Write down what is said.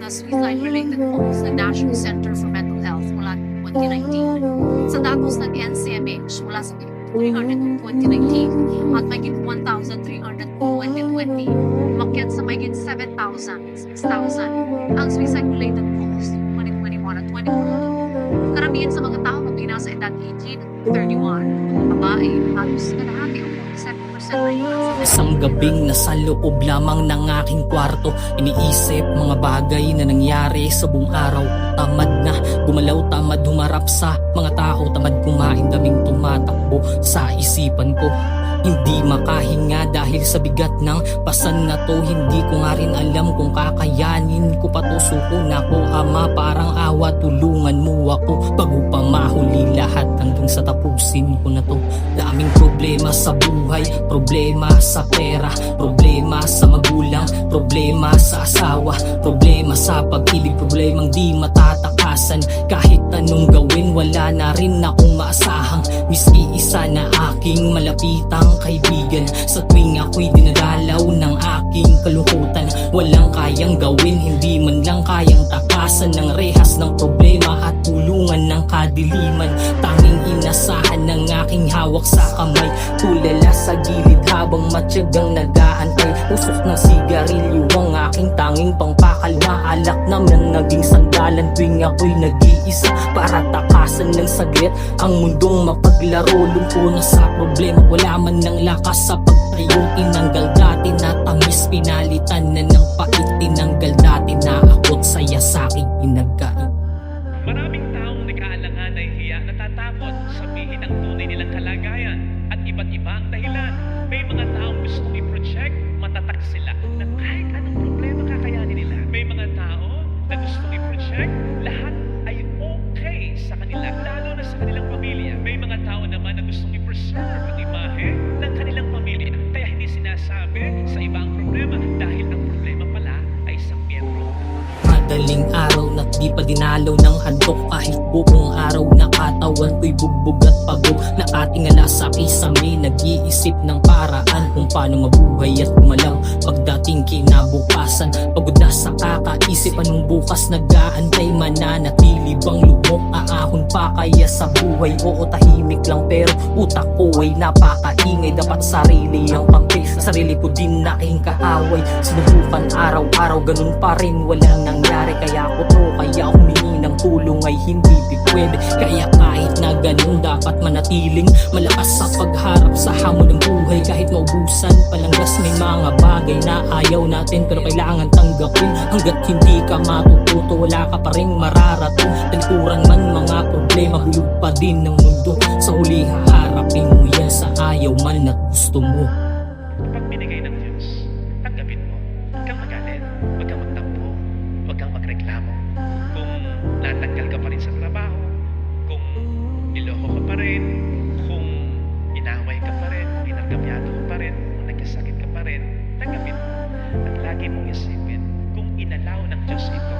na suicide-related calls ng National Center for Mental Health mula 2019. Sa datos ng NCMH mula sa 2019 at mahigit 1,300 2020, umakyat sa mahigit 7,000, 6,000 ang suicide-related calls 2021 at 2022. Karamihan sa mga tao na nasa edad 18 at 31, babae, halos kalahati o 47% ay Isang gabing nasa loob lamang ng aking kwarto, iniisip mga bagay na nangyari sa buong araw. Tamad na gumalaw, tamad humarap sa mga tao, tamad kumain, daming tumatakbo sa isipan ko. Hindi makahinga dahil sa bigat ng pasan na to. Hindi ko nga rin alam kung kakayanin ko pa to. Suko na ko, Ama, parang awa, tulungan mo ako bago pa mahuli lahat hanggang sa tapusin ko na to. Daming problema sa buhay, problema sa pera, problema sa magulang, problema sa asawa, problema sa pag-ibig, problemang di matatakasan. Kahit anong gawin, wala na rin akong maasahang miski isa na aking malapitang kaibigan. Sa tuwing ako'y dinadalaw ng aking kalungkutan, walang kayang gawin, hindi man lang kayang takasan ng rehas ng problema at tulungan ng kadiliman. Tanging inasahan ng aking hawak sa kamay, tulala sa gilid habang matyagang nag-aantay. Usok ng sigarilyo ang aking tanging pangpakalma, alak naman naging sandalan tuwing ako'y nag-iisa para takasan ng saglit ang mundong mapaglaro. Lumpo na sa problema, wala man ng lakas sa pagtayo. Tinanggal dati na tamis, pinalitan na ng pait. Tinanggal dati na ako't saya sa aking pinagkain. Maraming taong nag-aalangan, nahihiya, natatakot sabihin ang tunay nilang kalagayan at iba't iba ang dahilan. May mga taong gustong i-project, matatak sila na kahit anong problema kakayanin nila. May mga tao na gustong i-project, lahat ay okay sa kanila, lalo na sa kanilang pamilya. May mga tao naman na gustong i-preserve ang imahe ng kanilang pamilya, kaya hindi sinasabi sa iba ang problema dahil ang problema pala ay isang miyembro. Madaling araw na't di pa dinalaw ng handok, kahit buong araw na katawan ko'y bugbog at pagod. Nakatingala sa kisame, nag-iisip ng paraan kung paano mabuhay at gumalaw pagdating kinabukasan. Pagod na sa kakaisip, anong bukas nag-aantay, mananatili bang lumok aahon pa kaya sa buhay? Oo, tahimik lang pero utak ko ay napakaingay. Dapat sarili ang kampi, sarili ko din na aking kaaway. Sinubukan araw-araw, ganun pa rin walang nangyari. Kaya ako to, kaya humingi ng tulong ay hindi di pwede. Kaya kahit na ganun, dapat manatiling malakas sa pagharap sa hamon ng buhay. Kahit maubusan palanggas, may mga bagay na ayaw natin pero kailangan tanggapin. Hanggat hindi ka matututo, wala ka pa rin mararating. Talikuran man mga problema, hulog pa din ng mundo. Sa huli haharapin mo yan sa ayaw man at gusto mo. Pag binigay ng Diyos, tanggapin mo. Huwag kang magalit, huwag kang magtampo, huwag kang magreklamo. Kung natanggal ka pa rin sa trabaho, kung niloko ka pa rin, kung inaway ka pa rin, kung inargabyado ka pa rin, kung nagkasakit ka pa rin, tanggapin mo. At lagi mong isipin, kung inalaw ng Diyos ito,